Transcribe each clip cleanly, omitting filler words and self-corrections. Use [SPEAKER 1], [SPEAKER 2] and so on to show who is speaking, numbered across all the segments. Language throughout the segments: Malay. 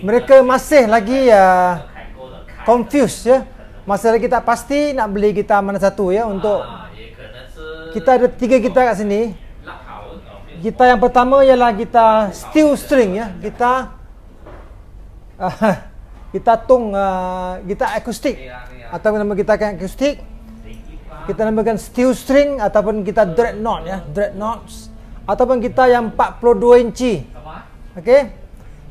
[SPEAKER 1] mereka masih lagi confused ya. Masih lagi tak pasti nak beli gitar mana satu ya. Untuk kita ada 3 gitar kat sini. Gitar yang pertama ialah gitar steel string ya. Gitar tung, gitar akustik ataupun nama gitar akustik. Kita namakan steel string ataupun gitar dreadnought ya, dreadnoughts, ataupun gitar yang 42 inci. Okey.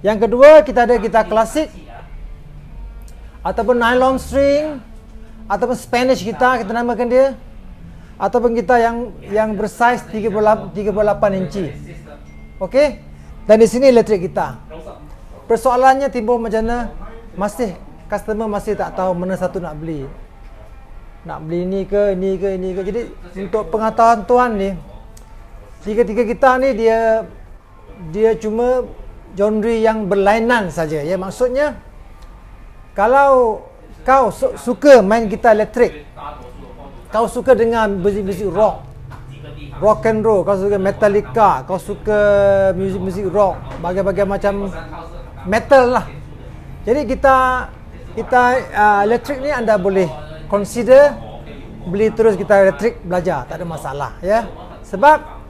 [SPEAKER 1] Yang kedua kita ada gitar klasik ataupun nylon string ataupun Spanish gitar kita namakan dia, ataupun gitar yang bersaiz 38 inci. Okey. Dan di sini elektrik gitar. Persoalannya timbul macam mana? Masih customer masih tak tahu mana satu nak beli. Nak beli ini ke. Jadi untuk pengetahuan tuan ni, tiga gitar ni dia cuma genre yang berlainan saja ya. Maksudnya kalau kau suka main gitar elektrik, kau suka dengan muzik-muzik rock and roll, kau suka Metallica, kau suka muzik-muzik rock, bagai-bagai macam metal lah. Jadi kita elektrik ni anda boleh consider beli terus gitar elektrik, belajar, tak ada masalah ya. Sebab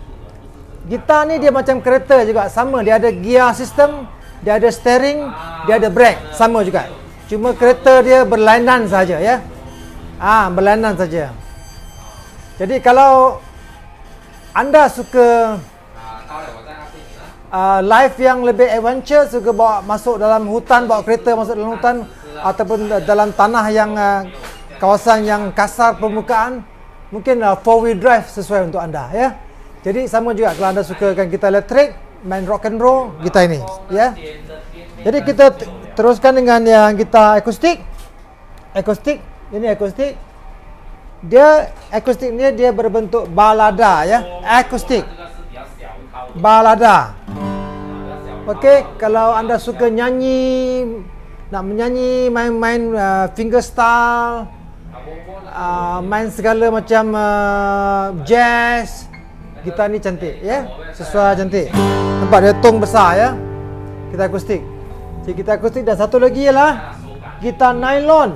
[SPEAKER 1] gitar ni dia macam kereta juga, sama, dia ada gear system, dia ada steering, dia ada brake, sama juga. Cuma kereta dia berlainan saja ya. Berlainan saja. Jadi kalau anda suka life yang lebih adventure, suka bawa masuk dalam hutan, bawa kereta masuk dalam hutan ataupun dalam tanah yang kawasan yang kasar permukaan, mungkin 4-wheel drive sesuai untuk anda ya. Jadi sama juga kalau anda sukakan gitar elektrik, main rock and roll, gitar ini ya. Jadi kita teruskan dengan yang gitar akustik. Ini akustik. Akustik ni dia berbentuk balada ya. Akustik. Balada. Okey, kalau anda suka nyanyi, nak menyanyi, main fingerstyle, main segala macam jazz, gitar ni cantik ya, sesuai cantik. Nampak dia tong besar ya. Gitar akustik. Jadi gitar akustik, dan satu lagi ialah gitar nylon.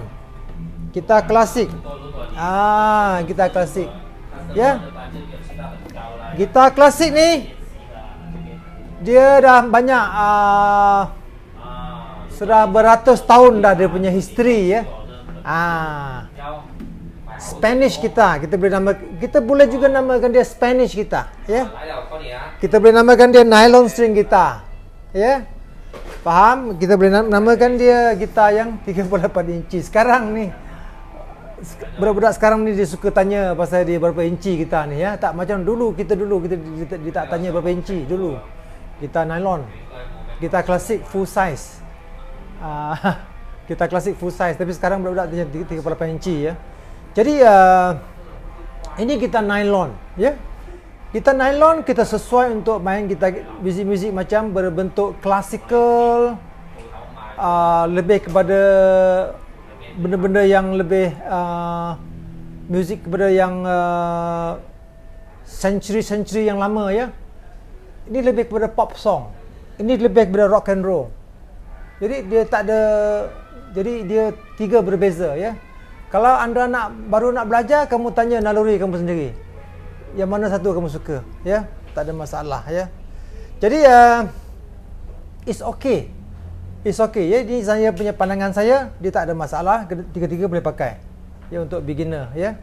[SPEAKER 1] Gitar klasik. Gitar klasik. Ya. Gitar klasik ni dia dah banyak sudah beratus tahun dah dia punya history ya. Spanish gitar, kita boleh juga namakan dia Spanish gitar ya. Kita boleh namakan dia nylon string gitar ya. Faham? Kita boleh namakan dia gitar yang 38 inci. Sekarang ni budak-budak sekarang ni dia suka tanya pasal dia berapa inci gitar ni ya. Tak macam dulu kita dia tak tanya berapa inci dulu. Gitar nylon, gitar klasik full size. Gitar klasik full size, tapi sekarang budak-budak tanya 38 inci ya. Jadi ini gitar nylon ya. Gitar nylon kita sesuai untuk main gitar muzik-muzik macam berbentuk klasikal, lebih kepada benda-benda yang lebih muzik kepada yang century yang lama ya. Ini lebih kepada pop song. Ini lebih kepada rock and roll. Jadi dia tak ada, jadi dia 3 berbeza ya. Kalau anda baru nak belajar, kamu tanya naluri kamu sendiri. Yang mana satu kamu suka ya, tak ada masalah ya. Jadi it's okay. It's okay ya. Ini saya punya pandangan saya, dia tak ada masalah, tiga-tiga boleh pakai ya untuk beginner ya.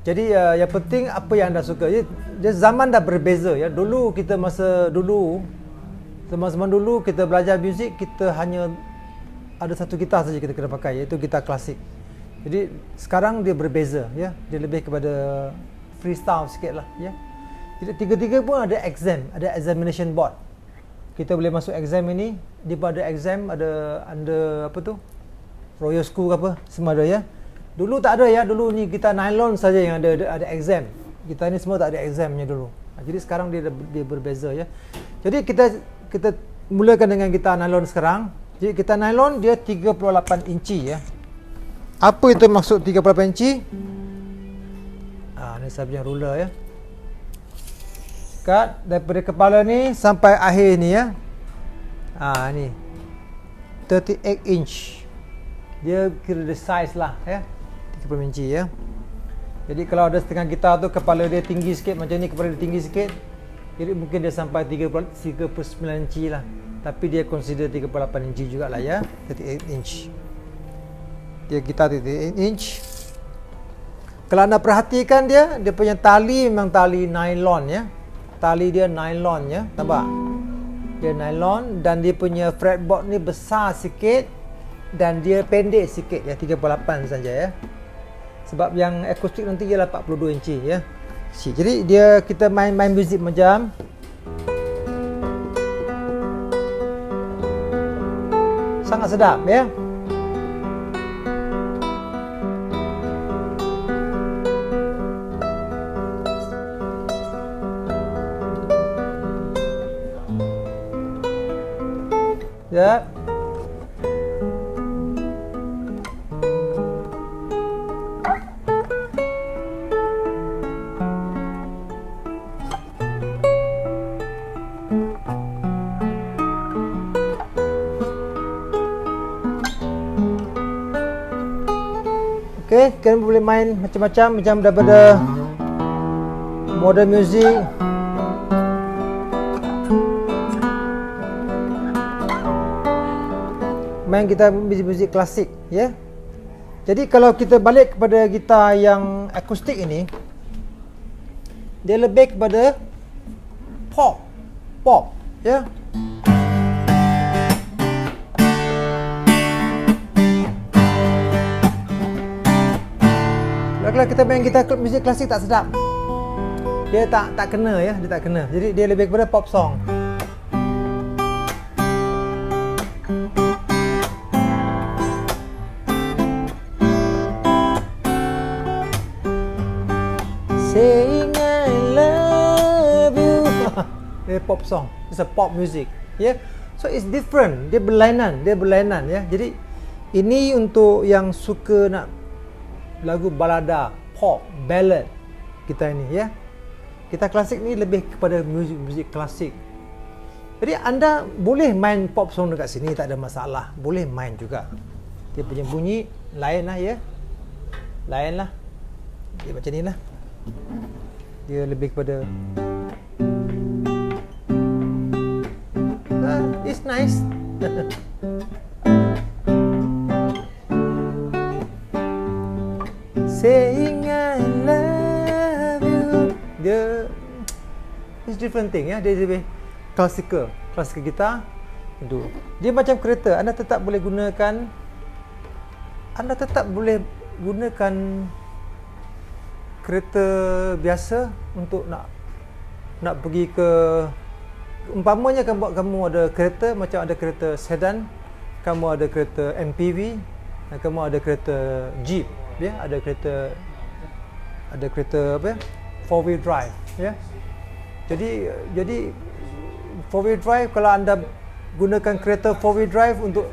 [SPEAKER 1] Jadi yang penting apa yang anda suka ya. Dia zaman dah berbeza ya. Dulu kita zaman dulu kita belajar muzik, kita hanya ada satu gitar saja kita kena pakai, iaitu gitar klasik. Jadi sekarang dia berbeza ya. Dia lebih kepada freestyle sikit lah ya. Jadi tiga-tiga pun ada exam, ada examination board. Kita boleh masuk exam ini. Dia pun ada exam, ada under apa tu, Royal School ke apa, semua ada ya. Dulu tak ada ya. Dulu ni gitar nylon saja yang ada exam. Gitar ni semua tak ada examnya dulu. Jadi sekarang dia berbeza ya. Jadi kita mulakan dengan gitar nylon sekarang. Jadi gitar nylon dia 38 inci ya. Apa itu maksud 38 inci? Ni saya punya ruler ya. Cut daripada kepala ni sampai akhir ni ya. Ni 38 inch. Dia kira the size lah ya. 30 inci ya. Jadi kalau ada setengah gitar tu kepala dia tinggi sikit macam ni, kepala dia tinggi sikit, jadi mungkin dia sampai 39 inci lah. Tapi dia consider 38 inci jugalah ya. 38 inch. Dia gitar 38 inch. Kalau anda perhatikan dia punya tali memang tali nylon ya. Tali dia nylon ya, nampak? Dia nylon dan dia punya fretboard ni besar sikit dan dia pendek sikit ya, 38 saja ya. Sebab yang akustik nanti ialah 42 inci ya. Jadi dia kita main muzik macam sangat sedap ya. Ya. Okey, kalian boleh main macam-macam macam daripada modern music, main gitar muzik klasik ya. Jadi kalau kita balik kepada gitar yang akustik ini, dia lebih kepada pop ya. Kalau kita main gitar muzik klasik tak sedap. Dia tak kena ya, dia tak kena. Jadi dia lebih kepada pop song. Saying I love you. Dia pop song. It's a pop music. Yeah. So it's different. Dia berlainan ya. Jadi ini untuk yang suka nak lagu balada, pop, ballad kita ini ya. Gitar klasik ni lebih kepada muzik klasik. Jadi anda boleh main pop song dekat sini, tak ada masalah. Boleh main juga. Dia punya bunyi lain lah ya. Lain lah. Dia macam ni lah. Dia lebih kepada it's nice. Saying I love you. Dia it's different thing ya. Dia lebih classical gitar. Itu. Dia macam kereta. Anda tetap boleh gunakan kereta biasa untuk nak pergi ke, umpamanya kamu ada kereta macam ada kereta sedan, kamu ada kereta MPV, dan kamu ada kereta Jeep ya, ada kereta apa ya, 4-wheel drive ya. Jadi 4-wheel drive, kalau anda gunakan kereta 4-wheel drive untuk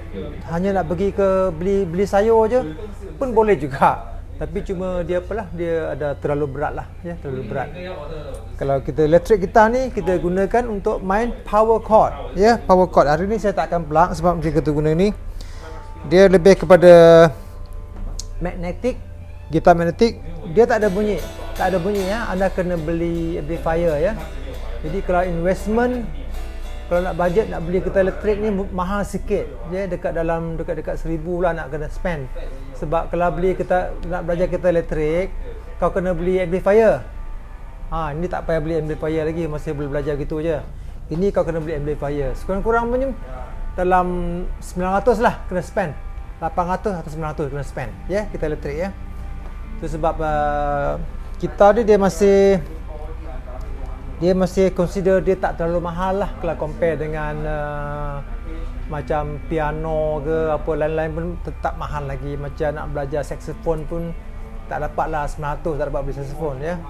[SPEAKER 1] hanya nak pergi ke beli sayur je pun boleh juga. Tapi cuma dia ada terlalu berat lah ya, terlalu berat. Kalau kita electric gitar ni kita gunakan untuk main power chord ya, power chord. Hari ni saya tak akan plug sebab kita guna ni. Dia lebih kepada magnetic, gitar magnetic. Dia tak ada bunyi ya. Anda kena beli amplifier ya. Jadi kalau investment, kalau nak budget nak beli gitar elektrik ni mahal sikit ya, dekat 1,000 lah nak kena spend. Sebab kalau nak belajar gitar elektrik, kau kena beli amplifier. Ini tak payah beli amplifier lagi, masih boleh belajar gitu je. Ini kau kena beli amplifier. Sekurang-kurang macam dalam 900 lah kena spend. 800 atau 900 kena spend ya, gitar elektrik ya. Itu sebab gitar dia masih consider dia tak terlalu mahal lah kalau compare dengan macam piano ke apa lain-lain pun tetap mahal lagi. Macam nak belajar saxophone pun tak dapat lah 900, tak dapat beli saxophone ya.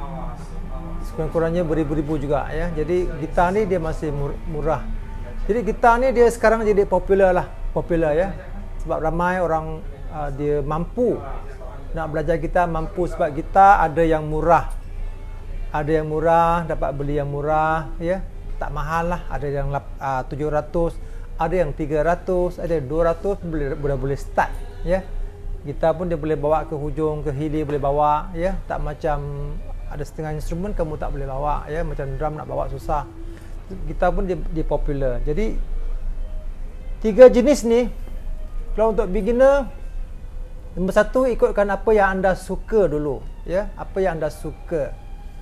[SPEAKER 1] Sekurang-kurangnya beribu-ribu juga ya. Jadi gitar ni dia masih murah. Jadi gitar ni dia sekarang jadi popular ya. Sebab ramai orang dia mampu nak belajar gitar, mampu sebab gitar ada yang murah. Ada yang murah, dapat beli yang murah ya. Tak mahal lah, ada yang 700, ada yang 300, ada yang 200 boleh start ya. Gitar pun dia boleh bawa ke hujung, ke hilir boleh bawa ya. Tak macam ada setengah instrumen kamu tak boleh bawa ya, macam drum nak bawa susah. Gitar pun dia popular. Jadi 3 jenis ni, kalau untuk beginner, nombor 1 ikutkan apa yang anda suka dulu ya, apa yang anda suka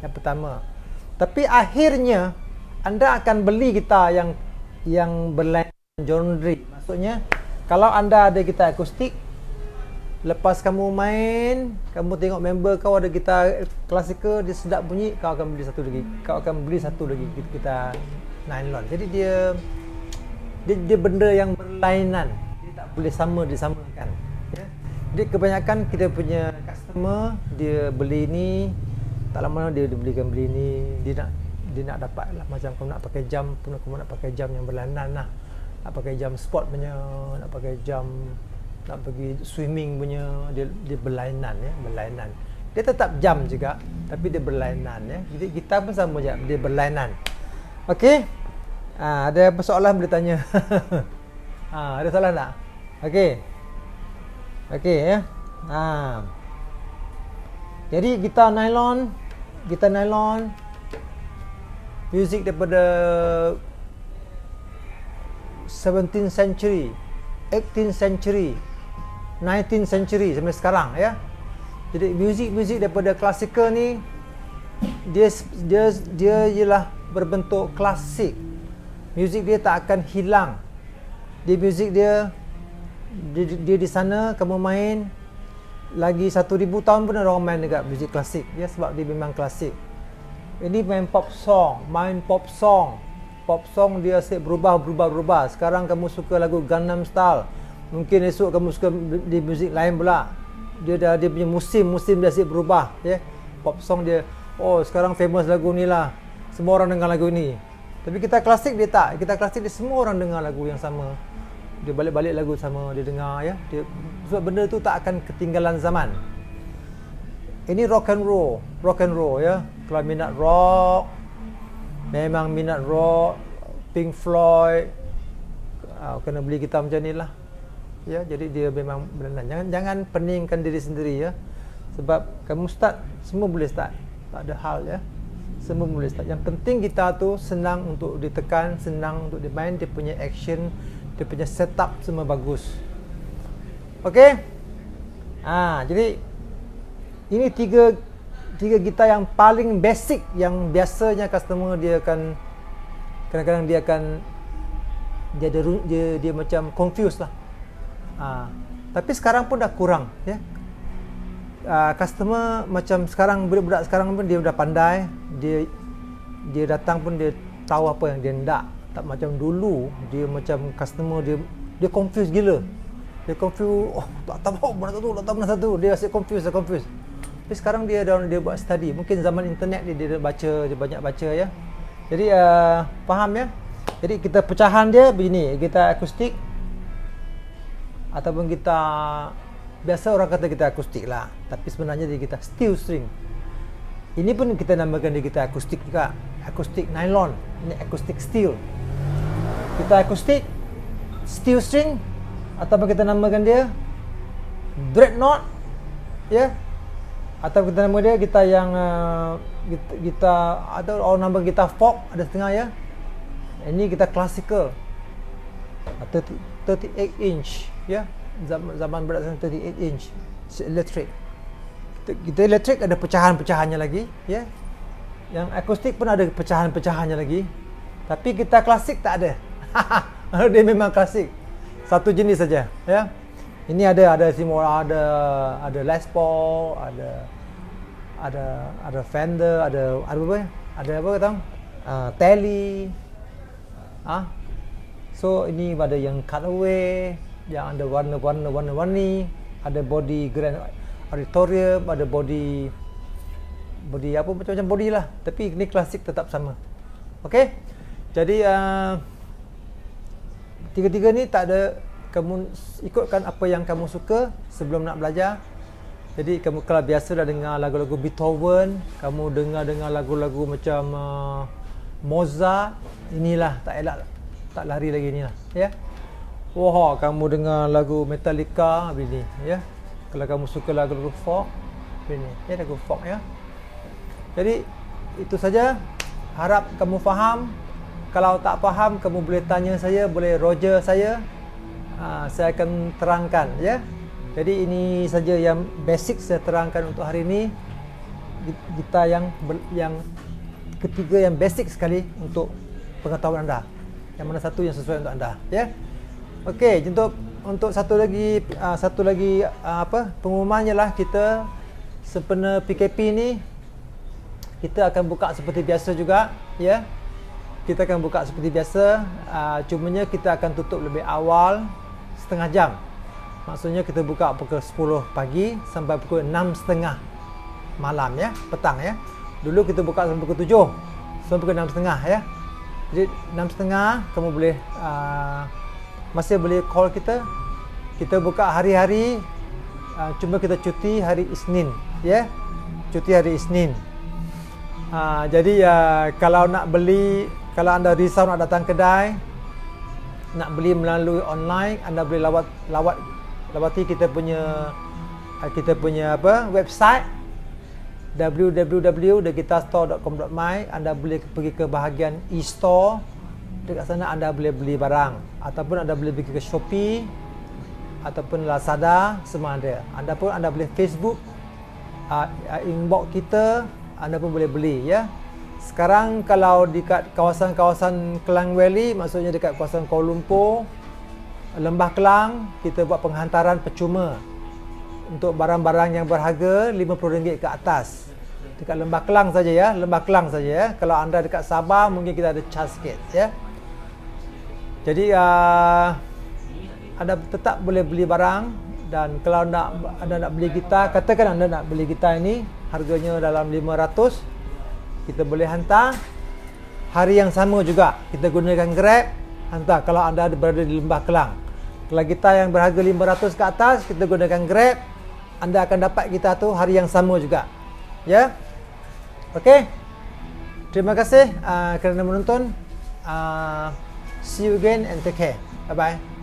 [SPEAKER 1] yang pertama. Tapi akhirnya anda akan beli gitar yang berlainan genre. Maksudnya kalau anda ada gitar akustik, lepas kamu main, kamu tengok member kau ada gitar klasikal, dia sedap bunyi, kau akan beli satu lagi. Kau akan beli satu lagi gitar nylon. Jadi dia benda yang berlainan. Dia tak boleh disamakan. Ya. Jadi kebanyakan kita punya customer, dia beli ni, tak lama dia belikan beli ni, dia nak dapat lah, macam kamu nak pakai jam pun, kamu nak pakai jam yang berlainan lah, nak pakai jam sport punya, nak pakai jam nak pergi swimming punya, dia berlainan ya, berlainan. Dia tetap jam juga tapi dia berlainan ya. Jadi gitar pun sama je, dia berlainan. Okey. Ada persoalan boleh tanya. Ada soalan tak? Okey. Okey ya. Jadi gitar nylon music daripada 17th century, 18th century, 19th century sampai sekarang ya. Jadi muzik daripada klasikal ni dia ialah berbentuk klasik. Muzik dia tak akan hilang. Muzik dia di sana kamu main lagi 1000 tahun pun orang main dekat muzik klasik ya, sebab dia memang klasik. Ini main pop song. Pop song dia asyik berubah. Sekarang kamu suka lagu Gangnam Style, mungkin esok kamu suka di muzik lain pula. Dia punya musim dia asyik berubah ya. Pop song dia, oh sekarang famous lagu ni lah, semua orang dengar lagu ni. Tapi kita klasik dia tak. Kita klasik dia semua orang dengar lagu yang sama. Dia balik-balik lagu sama dia dengar ya. Sebab benda tu tak akan ketinggalan zaman. Ini rock and roll ya. Kalau minat rock, memang minat rock, Pink Floyd, kena beli gitar macam ni lah ya. Jadi dia memang berlainan. Jangan peningkan diri sendiri ya. Sebab kamu start, semua boleh start, tak ada hal ya, semua boleh start. Yang penting gitar tu senang untuk ditekan, senang untuk dimain, dia punya action, dia punya setup semua bagus. Okey. Jadi ini tiga gitar yang paling basic, yang biasanya customer dia akan kadang-kadang dia macam confused lah. Tapi sekarang pun dah kurang ya. Customer macam sekarang, budak-budak sekarang pun dia dah pandai, dia datang pun dia tahu apa yang dia nak. Tak macam dulu, dia macam customer dia confused gila. Dia confused, tak tahu mana satu, dia asyik confused. Tapi sekarang dia buat study. Mungkin zaman internet dia banyak baca ya. Jadi faham ya. Jadi kita pecahan dia begini, gitar akustik ataupun gitar biasa, orang kata gitar akustik lah, tapi sebenarnya dia gitar steel string. Ini pun kita namakan dia gitar akustik juga, akustik nylon. Ini akustik steel. Gitar akustik steel string, ataupun kita namakan dia dreadnought ya, atau kita nama dia gitar yang gitar, atau orang nama gitar folk, ada setengah ya. Ini gitar klasikal 38 inch ya, zaman berat 38 inch electric. Kita elektrik ada pecahan-pecahannya lagi ya. Yang akustik pun ada pecahan-pecahannya lagi. Tapi gitar klasik tak ada. Dia memang klasik. Satu jenis saja ya. Ini ada semua, ada Les Paul, ada Fender, ada apa? Ada apa kata? Tele. So ini ada yang cutaway, yang ada warna-warni, ada body grand auditorium, ada body apa, macam-macam body lah, tapi ini klasik tetap sama. Okey. Jadi tiga-tiga ni tak ada, kamu ikutkan apa yang kamu suka sebelum nak belajar. Jadi kamu kalau biasa dah dengar lagu-lagu Beethoven, kamu dengar lagu-lagu macam Mozart, inilah tak elak, tak lari lagi inilah ya. Wah, kamu dengar lagu Metallica begini, ya. Kalau kamu suka lagu folk, begini, ya lagu folk, ya. Jadi itu saja. Harap kamu faham. Kalau tak faham, kamu boleh tanya saya, boleh Roger saya. Saya akan terangkan, ya. Jadi ini saja yang basic saya terangkan untuk hari ini. Kita yang ketiga yang basic sekali untuk pengetahuan anda. Yang mana satu yang sesuai untuk anda, ya. Okey, untuk satu lagi pengumumannya lah, kita sempena PKP ni kita akan buka seperti biasa juga, ya. Kita akan buka seperti biasa, cumanya kita akan tutup lebih awal setengah jam. Maksudnya kita buka pukul 10 pagi sampai pukul 6.30 malam, ya, petang, ya. Dulu kita buka sampai pukul 7 sampai pukul 6.30, ya. Jadi 6.30 kamu boleh masih boleh call kita. Kita buka hari-hari, cuma kita cuti hari Isnin, ya. Cuti hari Isnin. Jadi kalau nak beli, kalau anda risau nak datang kedai, nak beli melalui online, anda boleh lawati kita punya website www.degitastore.com.my. Anda boleh pergi ke bahagian e-store. Dekat sana anda boleh beli barang, ataupun anda boleh pergi ke Shopee ataupun Lazada, semua ada. Anda boleh Facebook, inbox kita, anda pun boleh beli, ya. Sekarang kalau dekat kawasan-kawasan Klang Valley, maksudnya dekat kawasan Kuala Lumpur, Lembah Kelang, kita buat penghantaran percuma untuk barang-barang yang berharga RM50 ke atas. Dekat Lembah Kelang saja, ya. Lembah Kelang saja, ya. Kalau anda dekat Sabah, mungkin kita ada charge sikit, ya. Jadi anda tetap boleh beli barang. Dan kalau anda nak beli gitar, katakan anda nak beli gitar ini harganya dalam 500, kita boleh hantar hari yang sama juga. Kita gunakan Grab, hantar kalau anda berada di Lembah Kelang. Kalau gitar yang berharga 500 ke atas, kita gunakan Grab, anda akan dapat gitar tu hari yang sama juga, ya. Okey, terima kasih kerana menonton. See you again and take care. Bye bye.